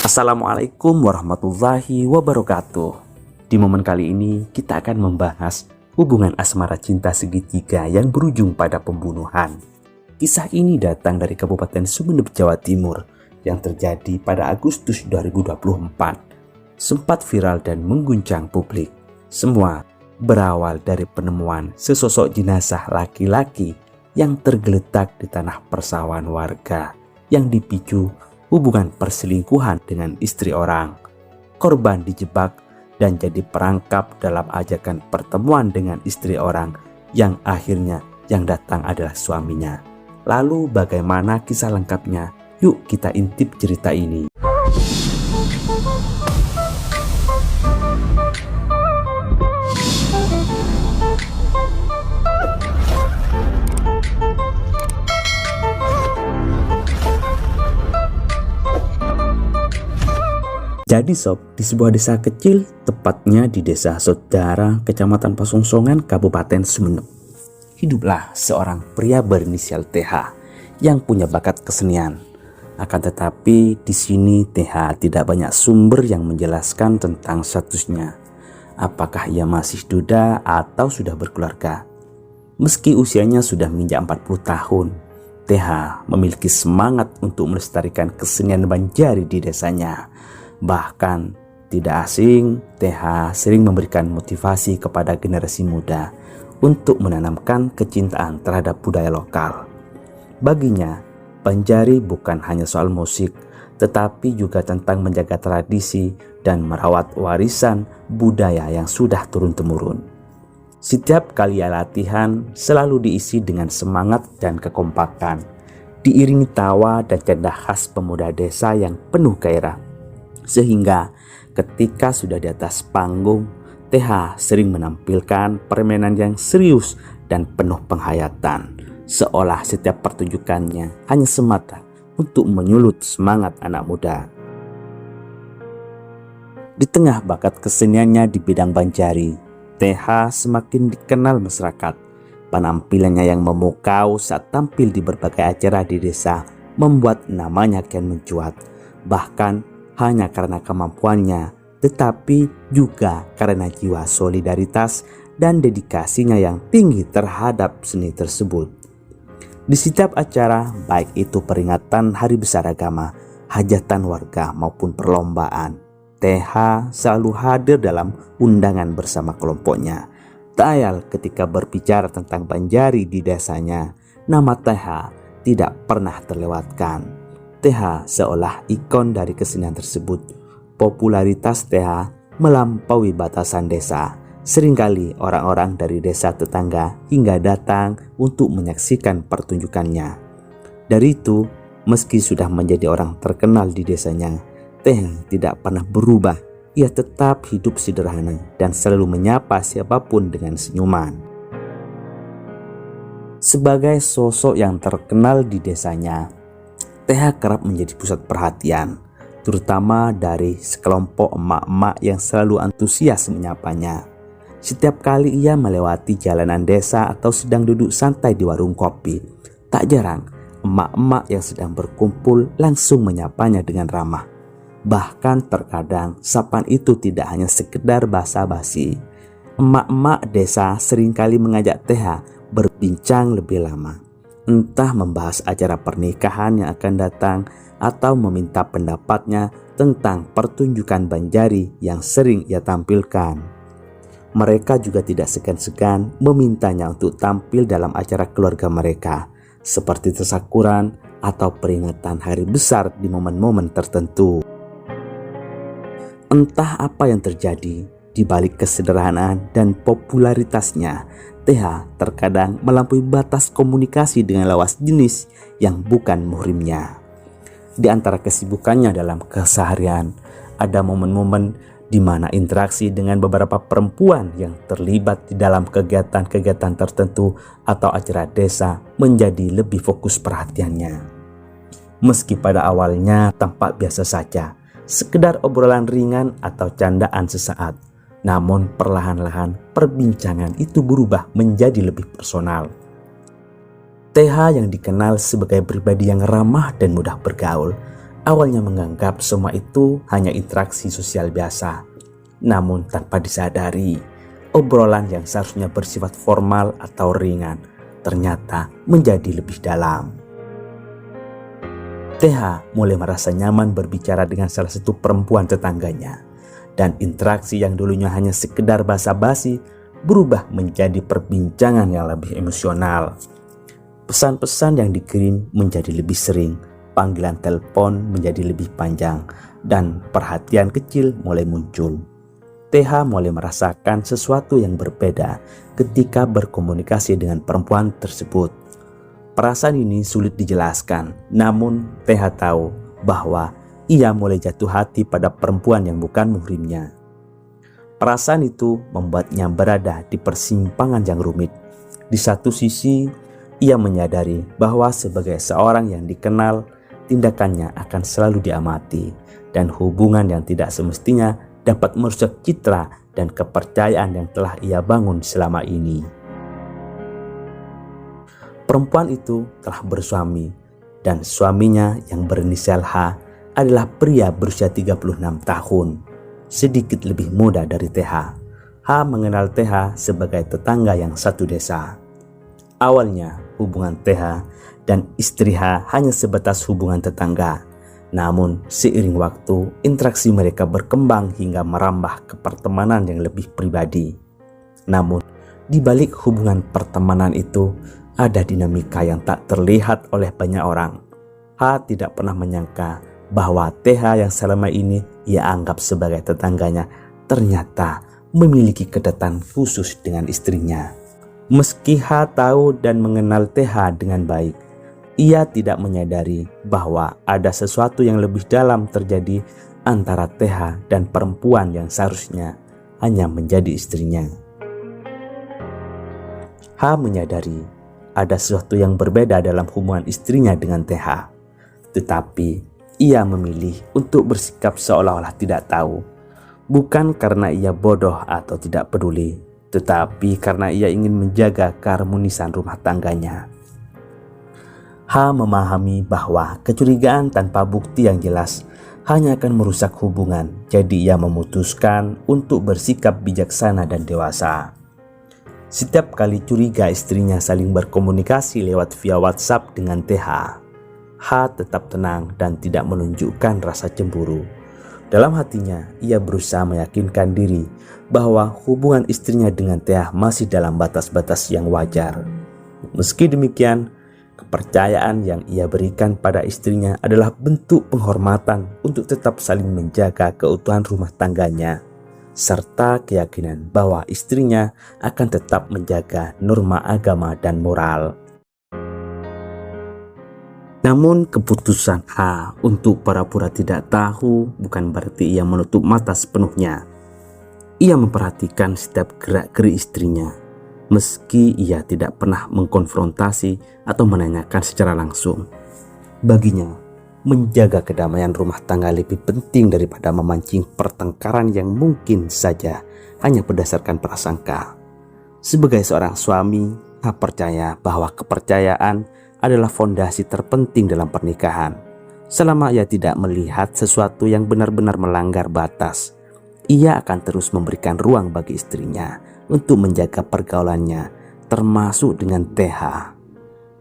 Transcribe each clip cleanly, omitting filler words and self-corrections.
Assalamualaikum warahmatullahi wabarakatuh. Di momen kali ini kita akan membahas hubungan asmara cinta segitiga yang berujung pada pembunuhan. Kisah ini datang dari Kabupaten Sumeneb, Jawa Timur yang terjadi pada Agustus 2024. Sempat viral dan mengguncang publik. Semua berawal dari penemuan sesosok jenazah laki-laki yang tergeletak di tanah persawahan warga yang dipicu hubungan perselingkuhan dengan istri orang. Korban dijebak dan jadi perangkap dalam ajakan pertemuan dengan istri orang yang akhirnya yang datang adalah suaminya. Lalu bagaimana kisah lengkapnya? Yuk kita intip cerita ini. Jadi sob, di sebuah desa kecil, tepatnya di desa Saudara, Kecamatan Pasongsongan, Kabupaten Sumeneb, hiduplah seorang pria berinisial TH yang punya bakat kesenian. Akan tetapi di sini TH tidak banyak sumber yang menjelaskan tentang statusnya. Apakah ia masih duda atau sudah berkeluarga? Meski usianya sudah menginjak 40 tahun, TH memiliki semangat untuk melestarikan kesenian Banjari di desanya. Bahkan tidak asing, TH sering memberikan motivasi kepada generasi muda untuk menanamkan kecintaan terhadap budaya lokal. Baginya, Banjari bukan hanya soal musik, tetapi juga tentang menjaga tradisi dan merawat warisan budaya yang sudah turun-temurun. Setiap kali latihan selalu diisi dengan semangat dan kekompakan, diiringi tawa dan canda khas pemuda desa yang penuh gairah. Sehingga ketika sudah di atas panggung, TH sering menampilkan permainan yang serius dan penuh penghayatan, seolah setiap pertunjukannya hanya semata untuk menyulut semangat anak muda. Di tengah bakat keseniannya di bidang Banjari, TH semakin dikenal masyarakat. Penampilannya yang memukau saat tampil di berbagai acara di desa membuat namanya kian mencuat. Bahkan hanya karena kemampuannya, tetapi juga karena jiwa solidaritas dan dedikasinya yang tinggi terhadap seni tersebut. Di setiap acara, baik itu peringatan Hari Besar Agama, hajatan warga maupun perlombaan, TH selalu hadir dalam undangan bersama kelompoknya. Tak ayal ketika berbicara tentang Banjari di desanya, nama TH tidak pernah terlewatkan. TH seolah ikon dari kesenian tersebut. Popularitas TH melampaui batasan desa. Seringkali orang-orang dari desa tetangga hingga datang untuk menyaksikan pertunjukannya. Dari itu, meski sudah menjadi orang terkenal di desanya, TH tidak pernah berubah. Ia tetap hidup sederhana dan selalu menyapa siapapun dengan senyuman. Sebagai sosok yang terkenal di desanya, TH kerap menjadi pusat perhatian, terutama dari sekelompok emak-emak yang selalu antusias menyapanya. Setiap kali ia melewati jalanan desa atau sedang duduk santai di warung kopi, tak jarang emak-emak yang sedang berkumpul langsung menyapanya dengan ramah. Bahkan terkadang sapaan itu tidak hanya sekedar basa-basi. Emak-emak desa seringkali mengajak TH berbincang lebih lama. Entah membahas acara pernikahan yang akan datang atau meminta pendapatnya tentang pertunjukan Banjari yang sering ia tampilkan. Mereka juga tidak segan-segan memintanya untuk tampil dalam acara keluarga mereka, seperti tasyakuran atau peringatan hari besar di momen-momen tertentu. Entah apa yang terjadi, di balik kesederhanaan dan popularitasnya, TH terkadang melampaui batas komunikasi dengan lawas jenis yang bukan muhrimnya. Di antara kesibukannya dalam keseharian, ada momen-momen di mana interaksi dengan beberapa perempuan yang terlibat di dalam kegiatan-kegiatan tertentu atau acara desa menjadi lebih fokus perhatiannya. Meski pada awalnya tampak biasa saja, sekedar obrolan ringan atau candaan sesaat, namun perlahan-lahan perbincangan itu berubah menjadi lebih personal. TH yang dikenal sebagai pribadi yang ramah dan mudah bergaul awalnya menganggap semua itu hanya interaksi sosial biasa. Namun tanpa disadari, obrolan yang seharusnya bersifat formal atau ringan ternyata menjadi lebih dalam. TH mulai merasa nyaman berbicara dengan salah satu perempuan tetangganya, dan interaksi yang dulunya hanya sekedar basa-basi berubah menjadi perbincangan yang lebih emosional. Pesan-pesan yang dikirim menjadi lebih sering, panggilan telepon menjadi lebih panjang, dan perhatian kecil mulai muncul. TH mulai merasakan sesuatu yang berbeda ketika berkomunikasi dengan perempuan tersebut. Perasaan ini sulit dijelaskan, namun TH tahu bahwa ia mulai jatuh hati pada perempuan yang bukan muhrimnya. Perasaan itu membuatnya berada di persimpangan yang rumit. Di satu sisi, ia menyadari bahwa sebagai seorang yang dikenal, tindakannya akan selalu diamati, dan hubungan yang tidak semestinya dapat merusak citra dan kepercayaan yang telah ia bangun selama ini. Perempuan itu telah bersuami, dan suaminya yang berinisial H adalah pria berusia 36 tahun, sedikit lebih muda dari TH. H mengenal TH sebagai tetangga yang satu desa. Awalnya hubungan TH dan istri H hanya sebatas hubungan tetangga. Namun seiring waktu, interaksi mereka berkembang hingga merambah ke pertemanan yang lebih pribadi. Namun di balik hubungan pertemanan itu ada dinamika yang tak terlihat oleh banyak orang. H tidak pernah menyangka bahwa TH yang selama ini ia anggap sebagai tetangganya ternyata memiliki kedekatan khusus dengan istrinya. Meski H tahu dan mengenal TH dengan baik, ia tidak menyadari bahwa ada sesuatu yang lebih dalam terjadi antara TH dan perempuan yang seharusnya hanya menjadi istrinya. H menyadari ada sesuatu yang berbeda dalam hubungan istrinya dengan TH. Tetapi ia memilih untuk bersikap seolah-olah tidak tahu. Bukan karena ia bodoh atau tidak peduli, tetapi karena ia ingin menjaga keharmonisan rumah tangganya. H memahami bahwa kecurigaan tanpa bukti yang jelas hanya akan merusak hubungan. Jadi ia memutuskan untuk bersikap bijaksana dan dewasa. Setiap kali curiga istrinya saling berkomunikasi lewat via WhatsApp dengan TH, H tetap tenang dan tidak menunjukkan rasa cemburu. Dalam hatinya, ia berusaha meyakinkan diri bahwa hubungan istrinya dengan TH masih dalam batas-batas yang wajar. Meski demikian, kepercayaan yang ia berikan pada istrinya adalah bentuk penghormatan untuk tetap saling menjaga keutuhan rumah tangganya, serta keyakinan bahwa istrinya akan tetap menjaga norma agama dan moral. Namun keputusan H untuk pura-pura tidak tahu bukan berarti ia menutup mata sepenuhnya. Ia memperhatikan setiap gerak-gerik istrinya, meski ia tidak pernah mengkonfrontasi atau menanyakan secara langsung. Baginya, menjaga kedamaian rumah tangga lebih penting daripada memancing pertengkaran yang mungkin saja hanya berdasarkan prasangka. Sebagai seorang suami, H percaya bahwa kepercayaan adalah fondasi terpenting dalam pernikahan. Selama ia tidak melihat sesuatu yang benar-benar melanggar batas, ia akan terus memberikan ruang bagi istrinya untuk menjaga pergaulannya, termasuk dengan TH.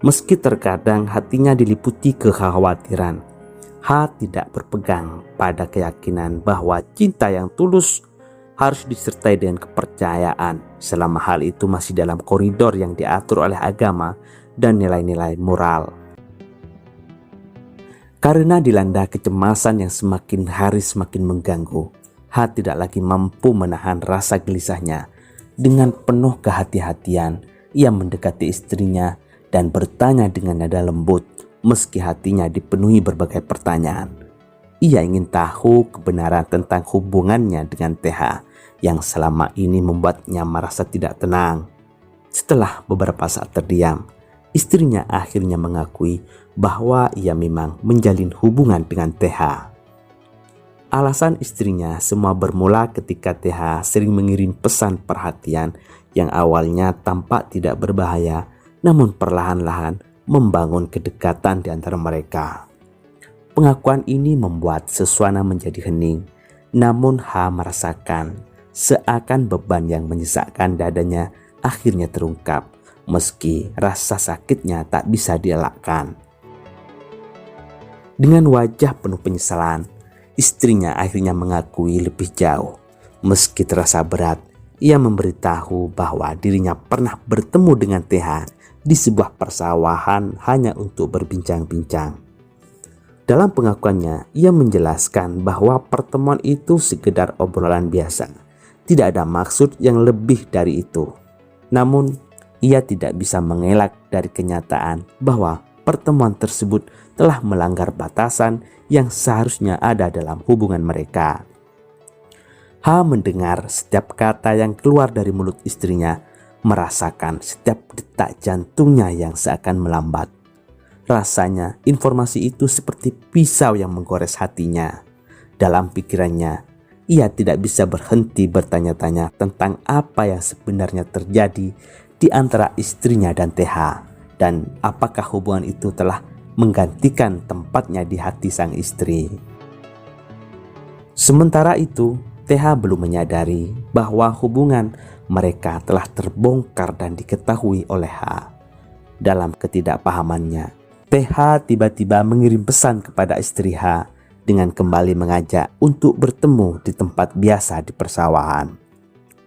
Meski terkadang hatinya diliputi kekhawatiran, H tidak berpegang pada keyakinan bahwa cinta yang tulus harus disertai dengan kepercayaan selama hal itu masih dalam koridor yang diatur oleh agama dan nilai-nilai moral. Karena dilanda kecemasan yang semakin hari semakin mengganggu, H tidak lagi mampu menahan rasa gelisahnya. Dengan penuh kehati-hatian, ia mendekati istrinya dan bertanya dengan nada lembut, meski hatinya dipenuhi berbagai pertanyaan. Ia ingin tahu kebenaran tentang hubungannya dengan TH yang selama ini membuatnya merasa tidak tenang. Setelah beberapa saat terdiam, istrinya akhirnya mengakui bahwa ia memang menjalin hubungan dengan TH. Alasan istrinya semua bermula ketika TH sering mengirim pesan perhatian yang awalnya tampak tidak berbahaya, namun perlahan-lahan membangun kedekatan di antara mereka. Pengakuan ini membuat suasana menjadi hening. Namun H merasakan seakan beban yang menyesakkan dadanya akhirnya terungkap, meski rasa sakitnya tak bisa dielakkan. Dengan wajah penuh penyesalan, istrinya akhirnya mengakui lebih jauh. Meski terasa berat, ia memberitahu bahwa dirinya pernah bertemu dengan TH di sebuah persawahan hanya untuk berbincang-bincang. Dalam pengakuannya, ia menjelaskan bahwa pertemuan itu sekedar obrolan biasa. Tidak ada maksud yang lebih dari itu. Namun, ia tidak bisa mengelak dari kenyataan bahwa pertemuan tersebut telah melanggar batasan yang seharusnya ada dalam hubungan mereka. H mendengar setiap kata yang keluar dari mulut istrinya, merasakan setiap detak jantungnya yang seakan melambat. Rasanya informasi itu seperti pisau yang menggores hatinya. Dalam pikirannya, ia tidak bisa berhenti bertanya-tanya tentang apa yang sebenarnya terjadi di antara istrinya dan TH, dan apakah hubungan itu telah menggantikan tempatnya di hati sang istri. Sementara itu, TH belum menyadari bahwa hubungan mereka telah terbongkar dan diketahui oleh H. Dalam ketidakpahamannya, TH tiba-tiba mengirim pesan kepada istri H dengan kembali mengajak untuk bertemu di tempat biasa di persawahan.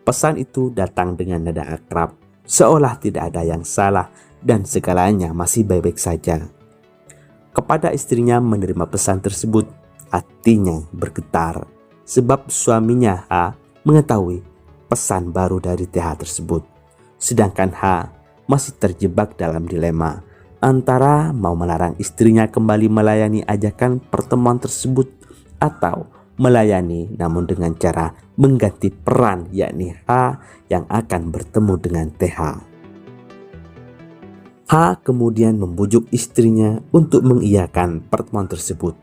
Pesan itu datang dengan nada akrab, seolah tidak ada yang salah dan segalanya masih baik-baik saja. Kepada istrinya menerima pesan tersebut, hatinya bergetar sebab suaminya H mengetahui pesan baru dari TH tersebut. Sedangkan H masih terjebak dalam dilema antara mau melarang istrinya kembali melayani ajakan pertemuan tersebut atau melayani namun dengan cara mengganti peran, yakni H yang akan bertemu dengan TH. H kemudian membujuk istrinya untuk mengiyakan pertemuan tersebut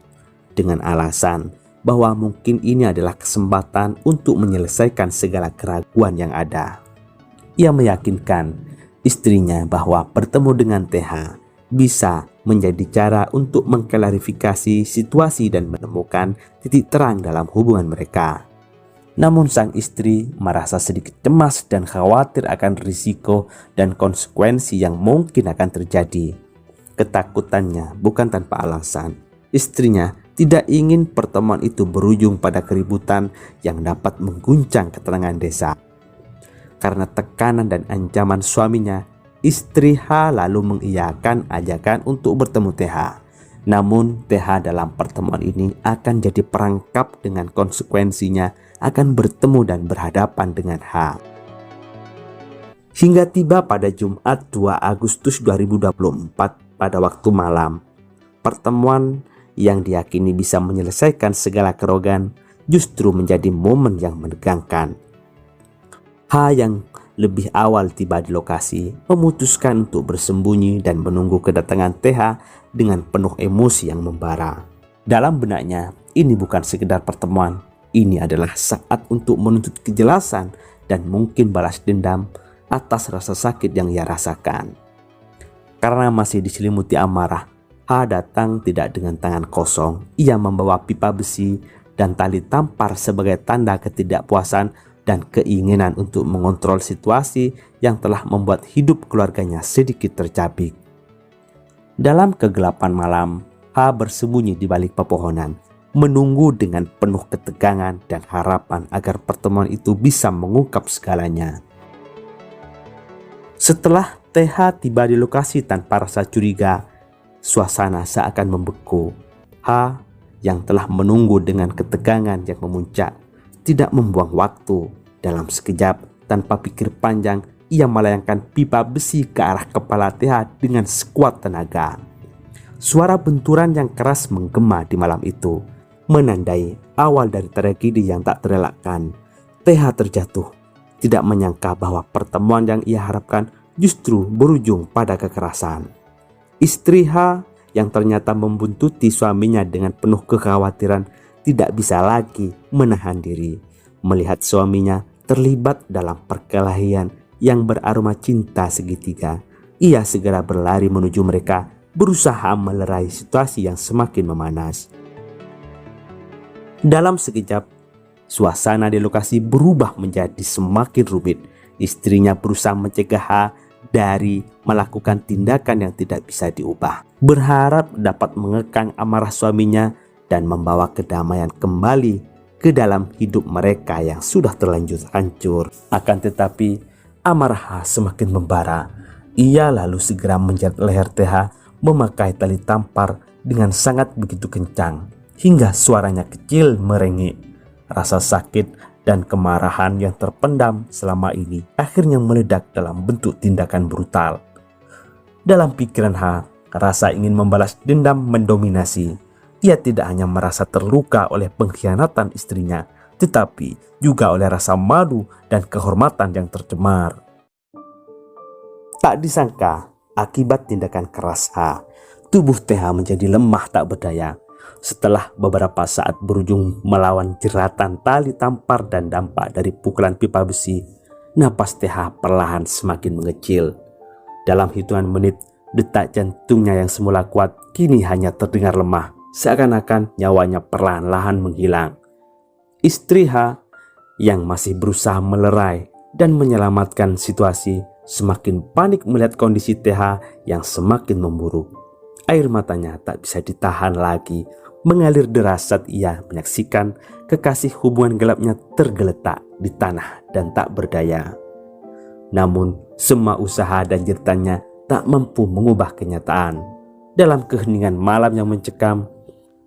dengan alasan bahwa mungkin ini adalah kesempatan untuk menyelesaikan segala keraguan yang ada. Ia meyakinkan istrinya bahwa bertemu dengan TH bisa menjadi cara untuk mengklarifikasi situasi dan menemukan titik terang dalam hubungan mereka. Namun sang istri merasa sedikit cemas dan khawatir akan risiko dan konsekuensi yang mungkin akan terjadi. Ketakutannya bukan tanpa alasan. Istrinya tidak ingin pertemuan itu berujung pada keributan yang dapat mengguncang ketenangan desa. Karena tekanan dan ancaman suaminya, istri H lalu mengiyakan ajakan untuk bertemu TH. Namun TH dalam pertemuan ini akan jadi perangkap dengan konsekuensinya akan bertemu dan berhadapan dengan H. Hingga tiba pada Jumat 2 Agustus 2024 pada waktu malam, pertemuan yang diyakini bisa menyelesaikan segala kerogan justru menjadi momen yang menegangkan. H yang lebih awal tiba di lokasi memutuskan untuk bersembunyi dan menunggu kedatangan TH dengan penuh emosi yang membara. Dalam benaknya, ini bukan sekedar pertemuan, ini adalah saat untuk menuntut kejelasan dan mungkin balas dendam atas rasa sakit yang ia rasakan. Karena masih diselimuti amarah, H datang tidak dengan tangan kosong. Ia membawa pipa besi dan tali tampar sebagai tanda ketidakpuasan dan keinginan untuk mengontrol situasi yang telah membuat hidup keluarganya sedikit tercabik. Dalam kegelapan malam, H bersembunyi di balik pepohonan, menunggu dengan penuh ketegangan dan harapan agar pertemuan itu bisa mengungkap segalanya. Setelah TH tiba di lokasi tanpa rasa curiga, suasana seakan membeku. H yang telah menunggu dengan ketegangan yang memuncak tidak membuang waktu. Dalam sekejap, tanpa pikir panjang, ia melayangkan pipa besi ke arah kepala TH dengan sekuat tenaga. Suara benturan yang keras menggema di malam itu, menandai awal dari tragedi yang tak terelakkan. TH terjatuh, tidak menyangka bahwa pertemuan yang ia harapkan justru berujung pada kekerasan. Istri H yang ternyata membuntuti suaminya dengan penuh kekhawatiran tidak bisa lagi menahan diri. Melihat suaminya terlibat dalam perkelahian yang beraroma cinta segitiga, ia segera berlari menuju mereka berusaha melerai situasi yang semakin memanas. Dalam sekejap, suasana di lokasi berubah menjadi semakin rumit. Istrinya berusaha mencegah H dari melakukan tindakan yang tidak bisa diubah, berharap dapat mengekang amarah suaminya dan membawa kedamaian kembali ke dalam hidup mereka yang sudah terlanjur hancur. Akan tetapi, amarah H semakin membara. Ia lalu segera menjerat leher TH memakai tali tampar dengan sangat begitu kencang hingga suaranya kecil merengek. Rasa sakit dan kemarahan yang terpendam selama ini akhirnya meledak dalam bentuk tindakan brutal. Dalam pikiran H, rasa ingin membalas dendam mendominasi. Ia tidak hanya merasa terluka oleh pengkhianatan istrinya, tetapi juga oleh rasa malu dan kehormatan yang tercemar. Tak disangka, akibat tindakan keras H, tubuh TH menjadi lemah tak berdaya. Setelah beberapa saat berujung melawan jeratan tali tampar dan dampak dari pukulan pipa besi, napas TH perlahan semakin mengecil. Dalam hitungan menit, detak jantungnya yang semula kuat kini hanya terdengar lemah, seakan-akan nyawanya perlahan-lahan menghilang. Istri H yang masih berusaha melerai dan menyelamatkan situasi semakin panik melihat kondisi TH yang semakin memburuk. Air matanya tak bisa ditahan lagi mengalir deras saat ia menyaksikan kekasih hubungan gelapnya tergeletak di tanah dan tak berdaya. Namun semua usaha dan jeritannya tak mampu mengubah kenyataan. Dalam keheningan malam yang mencekam,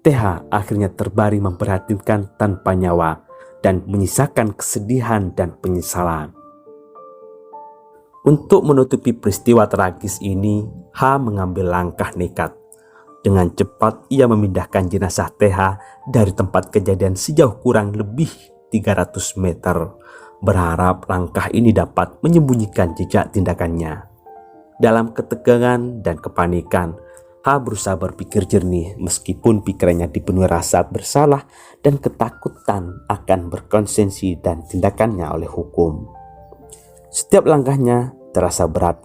TH akhirnya terbaring memprihatinkan tanpa nyawa dan menyisakan kesedihan dan penyesalan. Untuk menutupi peristiwa tragis ini, H mengambil langkah nekat. Dengan cepat ia memindahkan jenazah TH dari tempat kejadian sejauh kurang lebih 300 meter, berharap langkah ini dapat menyembunyikan jejak tindakannya. Dalam ketegangan dan kepanikan, H berusaha berpikir jernih meskipun pikirannya dipenuhi rasa bersalah dan ketakutan akan berkonsekuensi dan tindakannya oleh hukum. Setiap langkahnya terasa berat.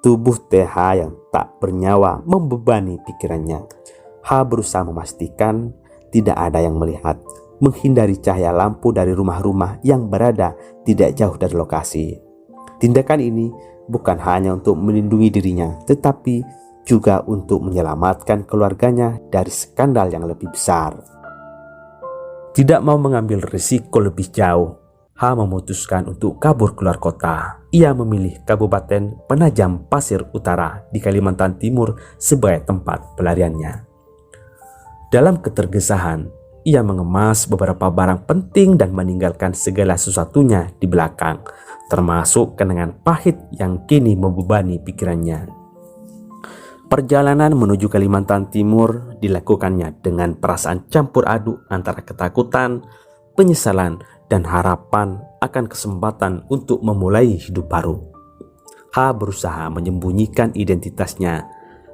Tubuh TH yang tak bernyawa membebani pikirannya. H berusaha memastikan tidak ada yang melihat, menghindari cahaya lampu dari rumah-rumah yang berada tidak jauh dari lokasi. Tindakan ini bukan hanya untuk melindungi dirinya, tetapi juga untuk menyelamatkan keluarganya dari skandal yang lebih besar. Tidak mau mengambil risiko lebih jauh, H memutuskan untuk kabur keluar kota. Ia memilih Kabupaten Penajam Pasir Utara di Kalimantan Timur sebagai tempat pelariannya. Dalam ketergesahan, ia mengemas beberapa barang penting dan meninggalkan segala sesuatunya di belakang, termasuk kenangan pahit yang kini membebani pikirannya. Perjalanan menuju Kalimantan Timur dilakukannya dengan perasaan campur aduk antara ketakutan, penyesalan, dan harapan akan kesempatan untuk memulai hidup baru. H berusaha menyembunyikan identitasnya,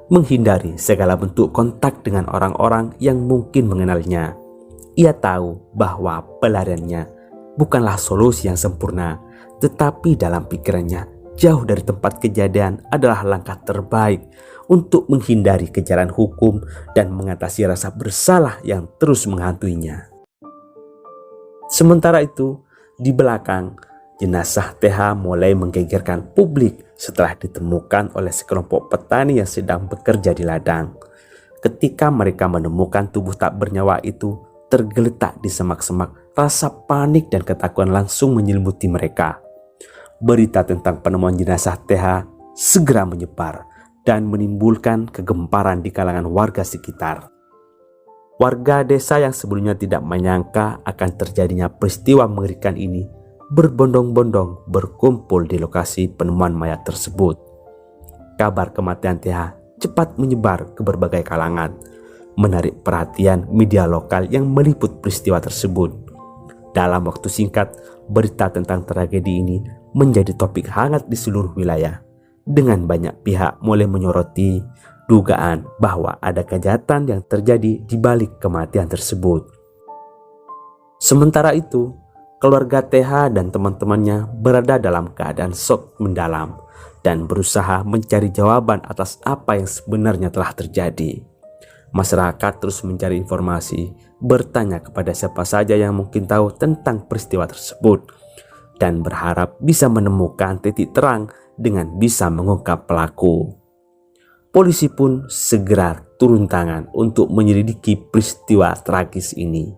menghindari segala bentuk kontak dengan orang-orang yang mungkin mengenalnya. Ia tahu bahwa pelariannya bukanlah solusi yang sempurna, tetapi dalam pikirannya jauh dari tempat kejadian adalah langkah terbaik untuk menghindari kejaran hukum dan mengatasi rasa bersalah yang terus menghantuinya. Sementara itu, di belakang, jenazah TH mulai menggegerkan publik setelah ditemukan oleh sekelompok petani yang sedang bekerja di ladang. Ketika mereka menemukan tubuh tak bernyawa itu tergeletak di semak-semak, rasa panik dan ketakutan langsung menyelimuti mereka. Berita tentang penemuan jenazah TH segera menyebar dan menimbulkan kegemparan di kalangan warga sekitar. Warga desa yang sebelumnya tidak menyangka akan terjadinya peristiwa mengerikan ini berbondong-bondong berkumpul di lokasi penemuan mayat tersebut. Kabar kematian TH cepat menyebar ke berbagai kalangan, menarik perhatian media lokal yang meliput peristiwa tersebut. Dalam waktu singkat, berita tentang tragedi ini menjadi topik hangat di seluruh wilayah, dengan banyak pihak mulai menyoroti dugaan bahwa ada kejahatan yang terjadi di balik kematian tersebut. Sementara itu, keluarga TH dan teman-temannya berada dalam keadaan shock mendalam. dan berusaha mencari jawaban atas apa yang sebenarnya telah terjadi. Masyarakat terus mencari informasi, bertanya kepada siapa saja yang mungkin tahu tentang peristiwa tersebut, dan berharap bisa menemukan titik terang dengan bisa mengungkap pelaku. Polisi pun segera turun tangan untuk menyelidiki peristiwa tragis ini.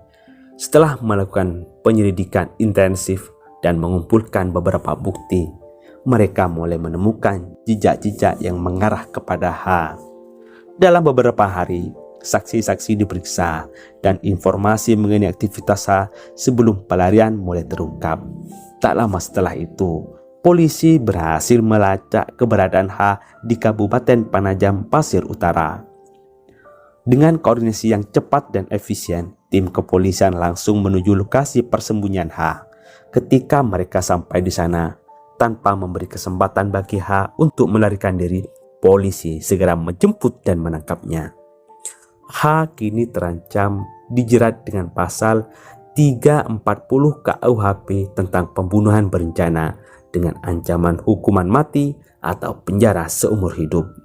Setelah melakukan penyelidikan intensif dan mengumpulkan beberapa bukti, mereka mulai menemukan jejak-jejak yang mengarah kepada H. Dalam beberapa hari, saksi-saksi diperiksa dan informasi mengenai aktivitas H sebelum pelarian mulai terungkap. Tak lama setelah itu, polisi berhasil melacak keberadaan H di Kabupaten Penajam Pasir Utara. Dengan koordinasi yang cepat dan efisien, tim kepolisian langsung menuju lokasi persembunyian H. Ketika mereka sampai di sana, tanpa memberi kesempatan bagi H untuk melarikan diri, polisi segera menjemput dan menangkapnya. H kini terancam dijerat dengan pasal 340 KUHP tentang pembunuhan berencana dengan ancaman hukuman mati atau penjara seumur hidup.